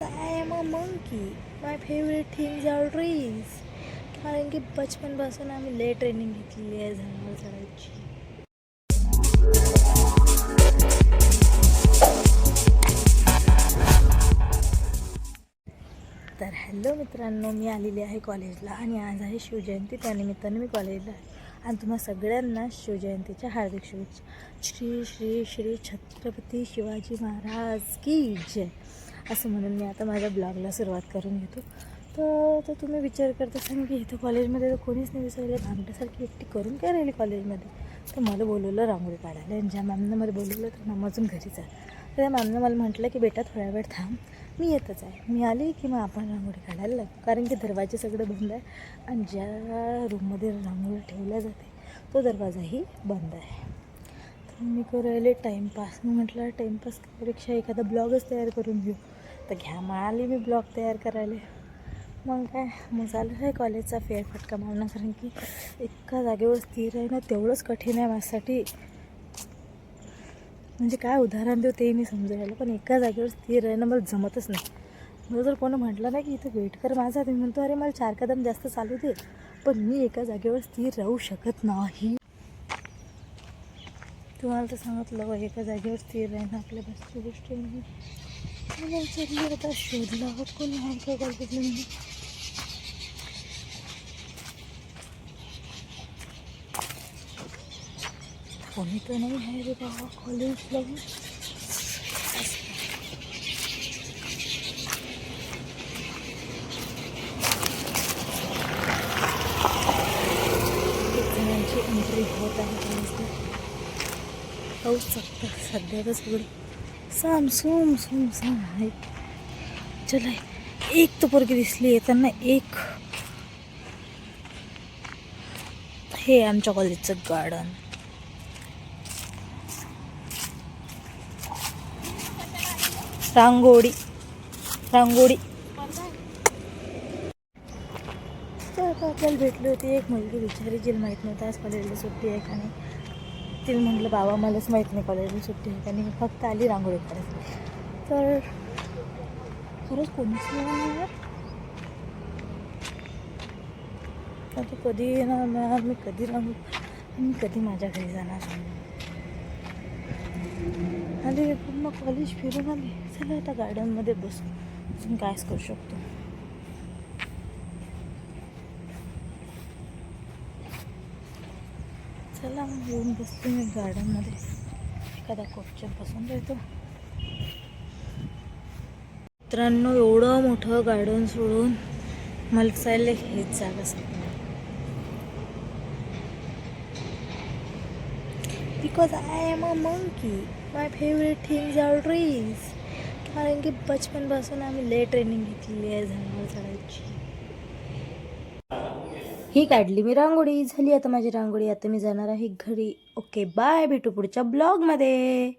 I am a monkey. My favorite things are trees. कारण की बचपनपासून आम्ही लय ट्रेनिंग घेतलेली आहे झाडावर चढायची. तर हॅलो मित्रांनो, मी आलेली आहे कॉलेजला आणि आज आहे शिवजयंती. त्यानिमित्ताने मी कॉलेजला आहे आणि तुम्हा सगळ्यांना शिवजयंतीच्या हार्दिक शुभेच्छा. श्री श्री श्री छत्रपती शिवाजी महाराज की जय असं म्हणून मी आता माझ्या ब्लॉगला सुरुवात करून घेतो. तर तुम्ही विचार करत असाल की इथं कॉलेजमध्ये तर कोणीच नाही दिसले, भांगड्यासारखी एकटी करून काय राहिली कॉलेजमध्ये. तर मला बोलवलं रांगोळी काढायला आणि ज्या मॅमनं मला बोलवलं तर मॅममधून घरीच आहे. तर त्या मॅमनं मला म्हटलं की बेटा थोड्या वेळ थांब, मी येतच आहे. मी आली की मग आपण रांगोळी काढायला लागू, कारण की दरवाजे सगळं बंद आहे आणि ज्या रूममध्ये रांगोळी ठेवल्या जाते तो दरवाजाही बंद आहे. तर मी करू राहिले टाईमपास. मी म्हटलं टाईमपास करण्यापेक्षा एखादा ब्लॉगच तयार करून घेऊ. तर घ्या मिळाली मी ब्लॉग तयार करायला. मग काय, मग झालं आहे कॉलेजचा फेरफटका मारणं, कारण की एका जागेवर स्थिर आहे ना तेवढंच कठीण आहे माझ्यासाठी. म्हणजे काय उदाहरण देऊ ते मी समजू राहिलं, पण एका जागेवर स्थिर राहणं मला जमतच नाही. मला जर कोणी म्हटलं ना की इथं वेट कर माझा, मी म्हणतो अरे मला 4 कदम जास्त चालू दे, पण मी एका जागेवर स्थिर राहू शकत नाही. तुम्हाला तर सांगितलं बघ, एका जागेवर स्थिर राहणं आपल्या बसची गोष्ट नाही. चढली आता शोधला आहोत कोणी आहे का कॉलेजला. मी कोणी तर नाही आहे रे बाबा कॉलेजला. जणांची एंट्री होत आहे कॉलेजला. पाहू शकता सध्या तर सगळं सामसूम सुमसाम आहे. चला, एक तर पोरगी दिसली येताना. एक हे आमच्या कॉलेजचं गार्डन. रांगोळी रांगोळी. तर आता आपल्याला भेटली होती एक मुलगी बिचारी, जिला माहीत नव्हतं आज कॉलेजला सुट्टी आहे का नाही. तिला म्हटलं बाबा मलाच माहीत नाही कॉलेजला सुट्टी आहे का नाही, फक्त आली रांगोळी काढायला. तर खरंच कोणीच नाही. आता कधी येणार मॅम, मी कधी रांगोळी, मी कधी माझ्या घरी जाणार. आले पूर्ण कॉलेज फिरून आले. चला आता गार्डनमध्ये बसू, अजून कायच करू शकतो. चला मग येऊन बसले मी गार्डनमध्ये, एखादा कोपच्यात बसून राहतो. मित्रांनो, एवढं मोठं गार्डन सोडून मला चालले हेच जागा सांगणार. Because I am a monkey. My favourite things are trees. कारण की बचपनपासून आम्ही लय ट्रेनिंग घेतलेली आहे झाडावर चढायची. ही काढली मी रांगोळी, झाली आता माझी रांगोळी. आता मी जाणार आहे घरी. ओके बाय, भेटू पुढच्या ब्लॉगमध्ये.